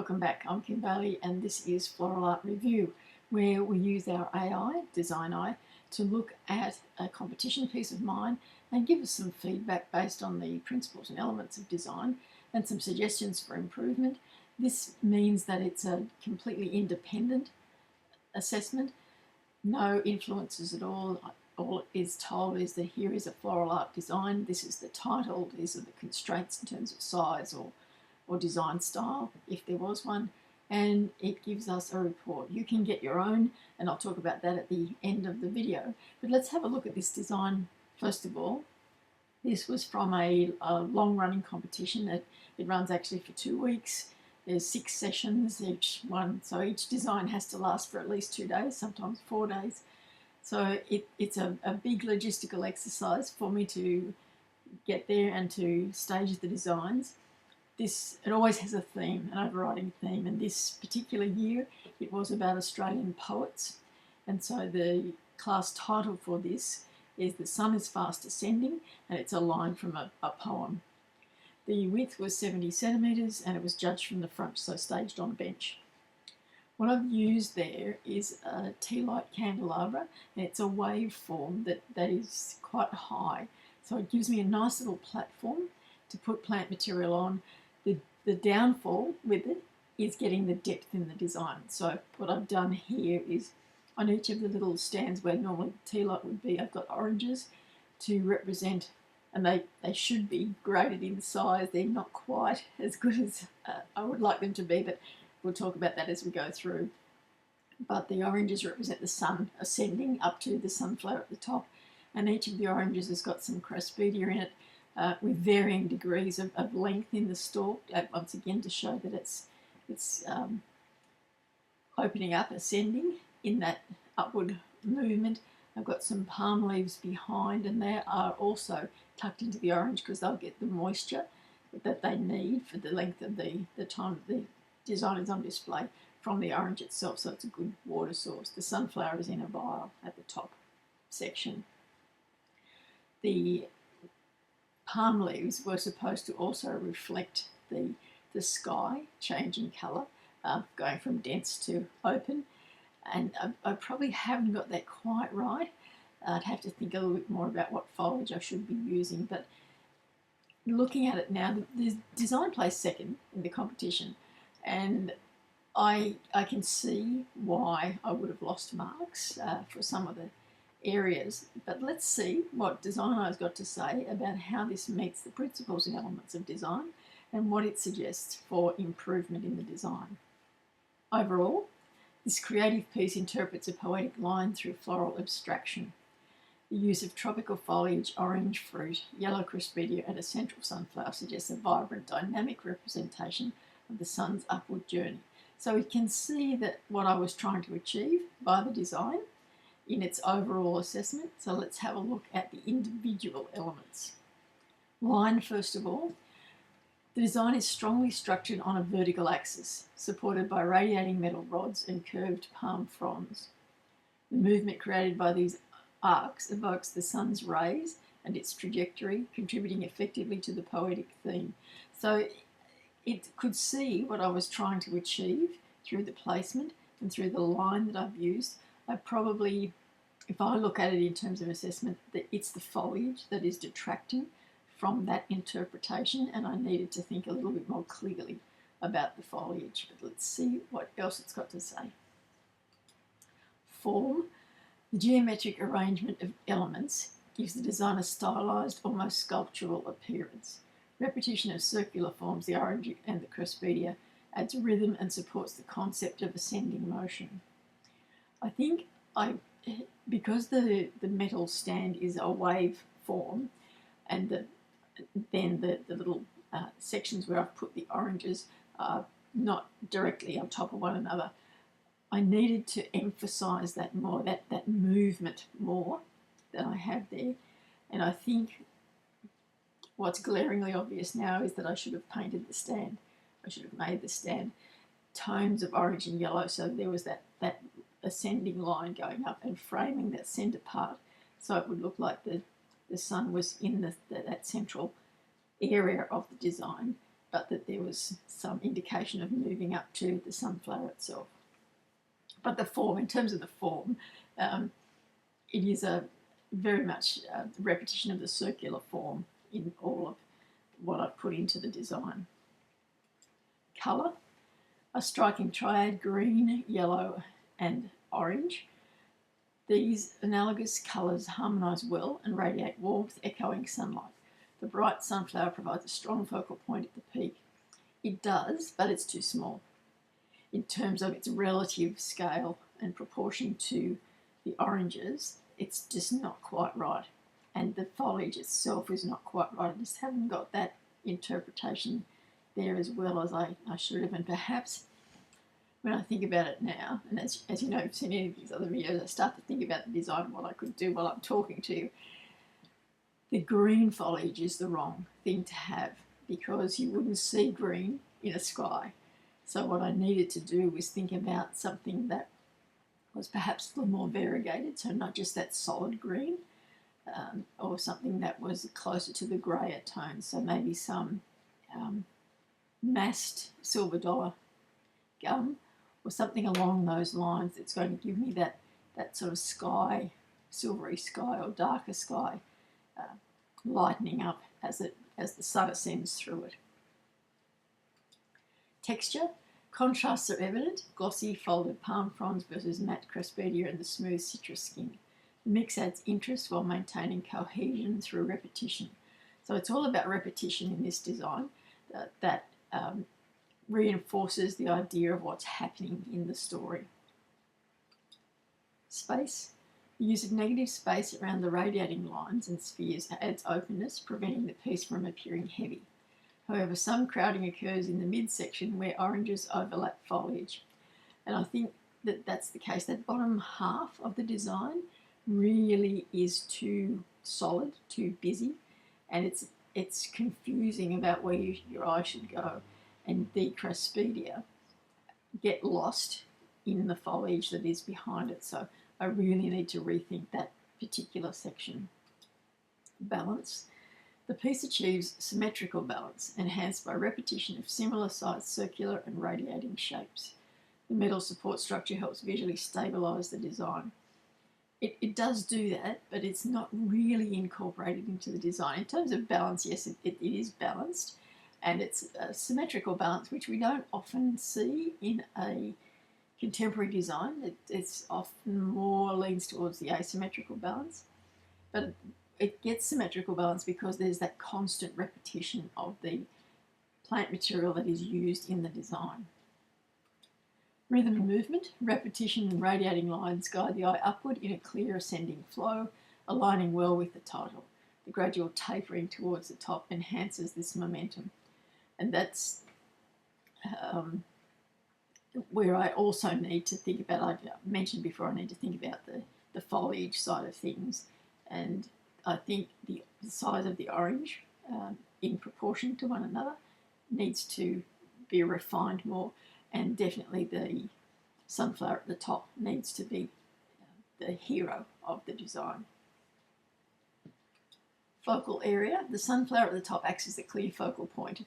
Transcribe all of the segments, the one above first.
Welcome back, I'm Kim Bailey and this is Floral Art Review, where we use our AI, Design Eye, to look at a competition piece of mine and give us some feedback based on the principles and elements of design and some suggestions for improvement. This means that it's a completely independent assessment, no influences at all. All it is told is that here is a floral art design, this is the title, these are the constraints in terms of size or design style, if there was one, and it gives us a report. You can get your own, and I'll talk about that at the end of the video. But let's have a look at this design first of all. This was from a long-running competition. It runs actually for 2 weeks. There's 6 sessions each one, so each design has to last for at least 2 days, sometimes 4 days. So it's a big logistical exercise for me to get there and to stage the designs. It always has a theme, an overriding theme, and this particular year it was about Australian poets, and so the class title for this is The Sun is Fast Ascending, and it's a line from a poem. The width was 70 centimetres and it was judged from the front, so staged on a bench. What I've used there is a tea light candelabra, and it's a waveform that is quite high, so it gives me a nice little platform to put plant material on. The downfall with it is getting the depth in the design. So what I've done here is on each of the little stands where normally the tea light would be, I've got oranges to represent, and they should be graded in size. They're not quite as good as I would like them to be, but we'll talk about that as we go through. But the oranges represent the sun ascending up to the sunflower at the top, and each of the oranges has got some Craspedia in it, with varying degrees of length in the stalk, once again to show that it's opening up, ascending in that upward movement. I've got some palm leaves behind, and they are also tucked into the orange because they'll get the moisture that they need for the length of the time the design is on display from the orange itself, so it's a good water source. The sunflower is in a vial at the top section. The palm leaves were supposed to also reflect the sky changing colour, going from dense to open, and I probably haven't got that quite right. I'd have to think a little bit more about what foliage I should be using, but looking at it now, the design placed second in the competition, and I can see why I would have lost marks for some of the areas, but let's see what Design Eye's got to say about how this meets the principles and elements of design and what it suggests for improvement in the design. Overall, this creative piece interprets a poetic line through floral abstraction. The use of tropical foliage, orange fruit, yellow Craspedia and a central sunflower suggests a vibrant, dynamic representation of the sun's upward journey. So we can see that what I was trying to achieve by the design in its overall assessment. So let's have a look at the individual elements. Line, first of all. The design is strongly structured on a vertical axis, supported by radiating metal rods and curved palm fronds. The movement created by these arcs evokes the sun's rays and its trajectory, contributing effectively to the poetic theme. So it could see what I was trying to achieve through the placement and through the line that I've used. I probably, if I look at it in terms of assessment, that it's the foliage that is detracting from that interpretation, and I needed to think a little bit more clearly about the foliage. But let's see what else it's got to say. Form. The geometric arrangement of elements gives the design a stylised, almost sculptural appearance. Repetition of circular forms, the orange and the Craspedia, adds rhythm and supports the concept of ascending motion. I think because the metal stand is a wave form, and then the little sections where I've put the oranges are not directly on top of one another, I needed to emphasise that more, that movement more than I have there. And I think what's glaringly obvious now is that I should have painted the stand. I should have made the stand tones of orange and yellow, so there was that ascending line going up and framing that centre part, so it would look like the sun was in that central area of the design, but that there was some indication of moving up to the sunflower itself. But the form, in terms of the form, it is a very much repetition of the circular form in all of what I've put into the design. Colour, a striking triad: green, yellow and orange. These analogous colours harmonise well and radiate warmth, echoing sunlight. The bright sunflower provides a strong focal point at the peak. It does, but it's too small in terms of its relative scale and proportion to the oranges. It's just not quite right, and the foliage itself is not quite right. I just haven't got that interpretation there as well as I should have. And perhaps when I think about it now, and as you know, if you've seen any of these other videos, I start to think about the design and what I could do while I'm talking to you. The green foliage is the wrong thing to have, because you wouldn't see green in a sky. So what I needed to do was think about something that was perhaps a little more variegated, so not just that solid green, or something that was closer to the grayer tones, so maybe some massed silver dollar gum or something along those lines that's going to give me that sort of sky, silvery sky or darker sky, lightening up as the sun ascends through it. Texture, contrasts are evident: glossy folded palm fronds versus matte Craspedia and the smooth citrus skin. The mix adds interest while maintaining cohesion through repetition. So it's all about repetition in this design that reinforces the idea of what's happening in the story. Space. The use of negative space around the radiating lines and spheres adds openness, preventing the piece from appearing heavy. However, some crowding occurs in the midsection where oranges overlap foliage. And I think that that's the case. That bottom half of the design really is too solid, too busy, and it's confusing about where your eye should go. And the Craspedia get lost in the foliage that is behind it. So I really need to rethink that particular section. Balance. The piece achieves symmetrical balance, enhanced by repetition of similar sized circular and radiating shapes. The metal support structure helps visually stabilise the design. It does do that, but it's not really incorporated into the design. In terms of balance, yes, it is balanced, and it's a symmetrical balance, which we don't often see in a contemporary design. It's often more leans towards the asymmetrical balance, but it gets symmetrical balance because there's that constant repetition of the plant material that is used in the design. Rhythm and movement. Repetition and radiating lines guide the eye upward in a clear ascending flow, aligning well with the title. The gradual tapering towards the top enhances this momentum. And that's where I also need to think about, I mentioned before, I need to think about the foliage side of things. And I think the size of the orange in proportion to one another needs to be refined more, and definitely the sunflower at the top needs to be the hero of the design. Focal area. The sunflower at the top acts as the clear focal point.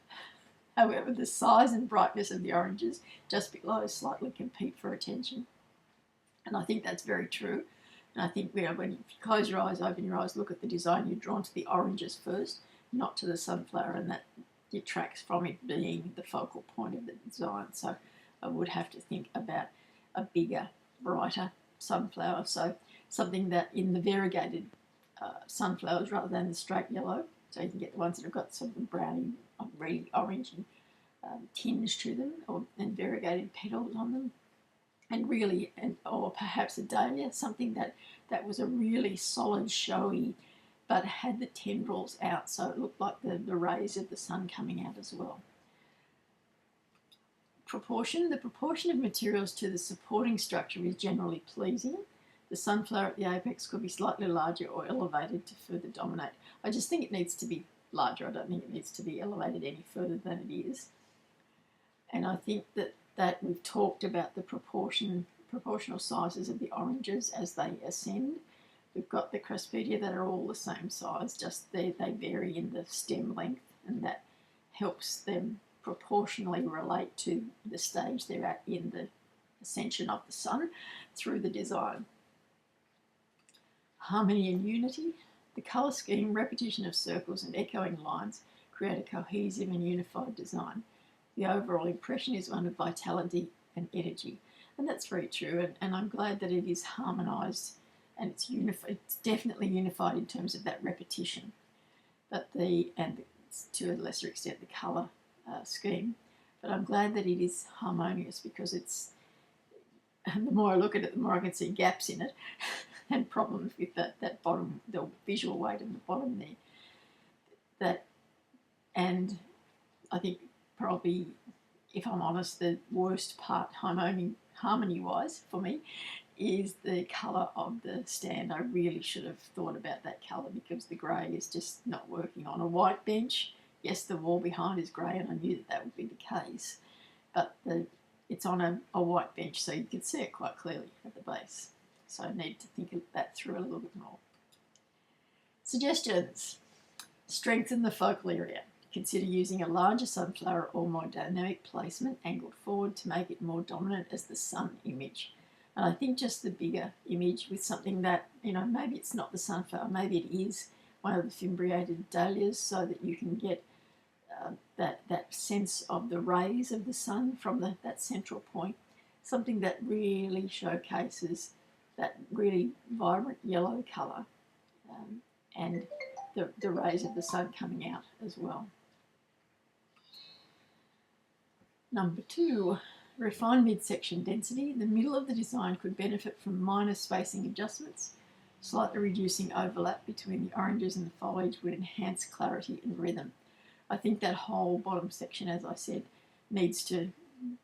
However, the size and brightness of the oranges just below slightly compete for attention. And I think that's very true. And I think when you close your eyes, open your eyes, look at the design, you're drawn to the oranges first, not to the sunflower, and that detracts from it being the focal point of the design. So I would have to think about a bigger, brighter sunflower. So something that in the variegated sunflowers rather than the straight yellow, so you can get the ones that have got some browny, red, orange tinge to them, and variegated petals on them. And really, or perhaps a dahlia, something that was a really solid, showy, but had the tendrils out, so it looked like the rays of the sun coming out as well. Proportion. The proportion of materials to the supporting structure is generally pleasing. The sunflower at the apex could be slightly larger or elevated to further dominate. I just think it needs to be larger. I don't think it needs to be elevated any further than it is. And I think that we've talked about the proportional sizes of the oranges as they ascend. We've got the Craspedia that are all the same size, just they vary in the stem length, and that helps them proportionally relate to the stage they're at in the ascension of the sun through the design. Harmony and unity. The colour scheme, repetition of circles and echoing lines create a cohesive and unified design. The overall impression is one of vitality and energy. And that's very true, and I'm glad that it is harmonised and it's unified. It's definitely unified in terms of that repetition, but to a lesser extent the colour scheme. But I'm glad that it is harmonious, because and the more I look at it, the more I can see gaps in it and problems with that bottom, the visual weight of the bottom there. And I think probably, if I'm honest, the worst part harmony-wise for me is the colour of the stand. I really should have thought about that colour, because the grey is just not working on a white bench. Yes, the wall behind is grey, and I knew that would be the case, but it's on a white bench, so you can see it quite clearly at the base. So I need to think of that through a little bit more. Suggestions. Strengthen the focal area. Consider using a larger sunflower or more dynamic placement angled forward to make it more dominant as the sun image. And I think just the bigger image with something that, maybe it's not the sunflower, maybe it is one of the fimbriated dahlias, so that you can get that sense of the rays of the sun from that central point. Something that really showcases that really vibrant yellow colour and the rays of the sun coming out as well. Number 2, refine midsection density. The middle of the design could benefit from minor spacing adjustments. Slightly reducing overlap between the oranges and the foliage would enhance clarity and rhythm. I think that whole bottom section, as I said, needs to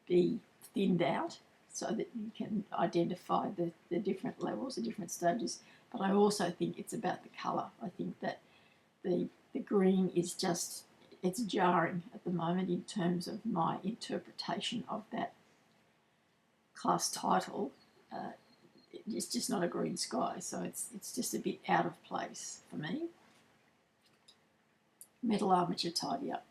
be thinned out so that you can identify the different levels, the different stages. But I also think it's about the colour. I think that the green is just, it's jarring at the moment in terms of my interpretation of that class title. It's just not a green sky, so it's just a bit out of place for me. Metal armature tidy up.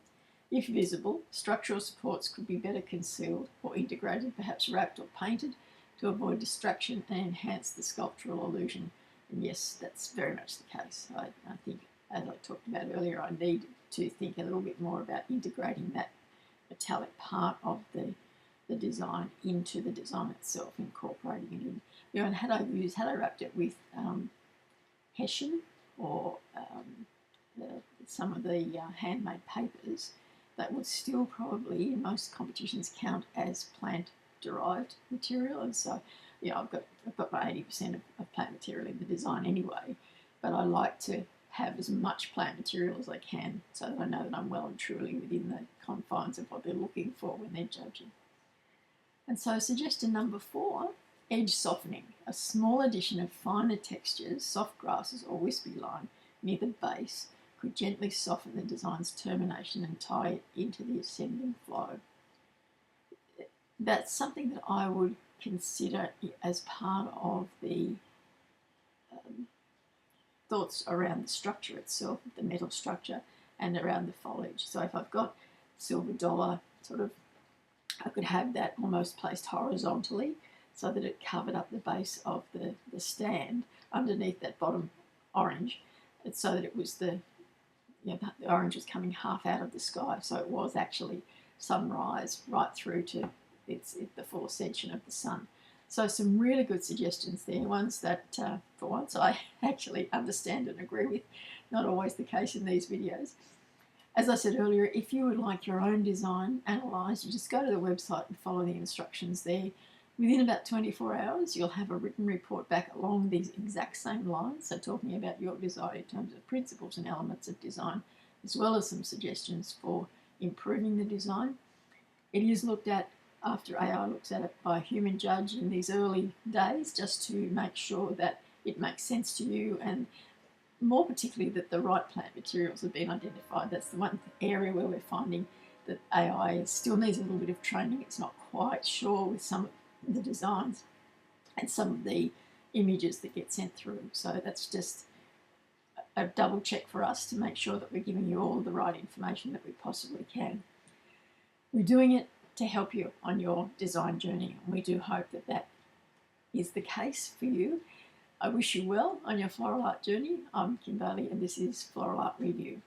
If visible, structural supports could be better concealed or integrated, perhaps wrapped or painted, to avoid distraction and enhance the sculptural illusion. And yes, that's very much the case. I think, as I talked about earlier, I need to think a little bit more about integrating that metallic part of the design into the design itself, incorporating it in. And had I wrapped it with hessian or some of the handmade papers, that would still probably in most competitions count as plant-derived material. And so, I've got my 80% of plant material in the design anyway, but I like to have as much plant material as I can, so that I know that I'm well and truly within the confines of what they're looking for when they're judging. And so suggestion number 4, edge softening. A small addition of finer textures, soft grasses or wispy line near the base could gently soften the design's termination and tie it into the ascending flow. That's something that I would consider as part of the thoughts around the structure itself, the metal structure, and around the foliage. So if I've got silver dollar, I could have that almost placed horizontally so that it covered up the base of the stand underneath that bottom orange, so that it was the orange was coming half out of the sky, so it was actually sunrise right through to the full ascension of the sun. So some really good suggestions there, ones that for once I actually understand and agree with, not always the case in these videos. As I said earlier, if you would like your own design analysed, you just go to the website and follow the instructions there. Within about 24 hours, you'll have a written report back along these exact same lines, so talking about your design in terms of principles and elements of design, as well as some suggestions for improving the design. It is looked at after AI looks at it by a human judge in these early days, just to make sure that it makes sense to you, and more particularly that the right plant materials have been identified. That's the one area where we're finding that AI still needs a little bit of training. It's not quite sure with some of the designs and some of the images that get sent through. So that's just a double check for us to make sure that we're giving you all the right information that we possibly can. We're doing it to help you on your design journey, and we do hope that that is the case for you. I wish you well on your floral art journey. I'm Kim Bailey, and this is Floral Art Review.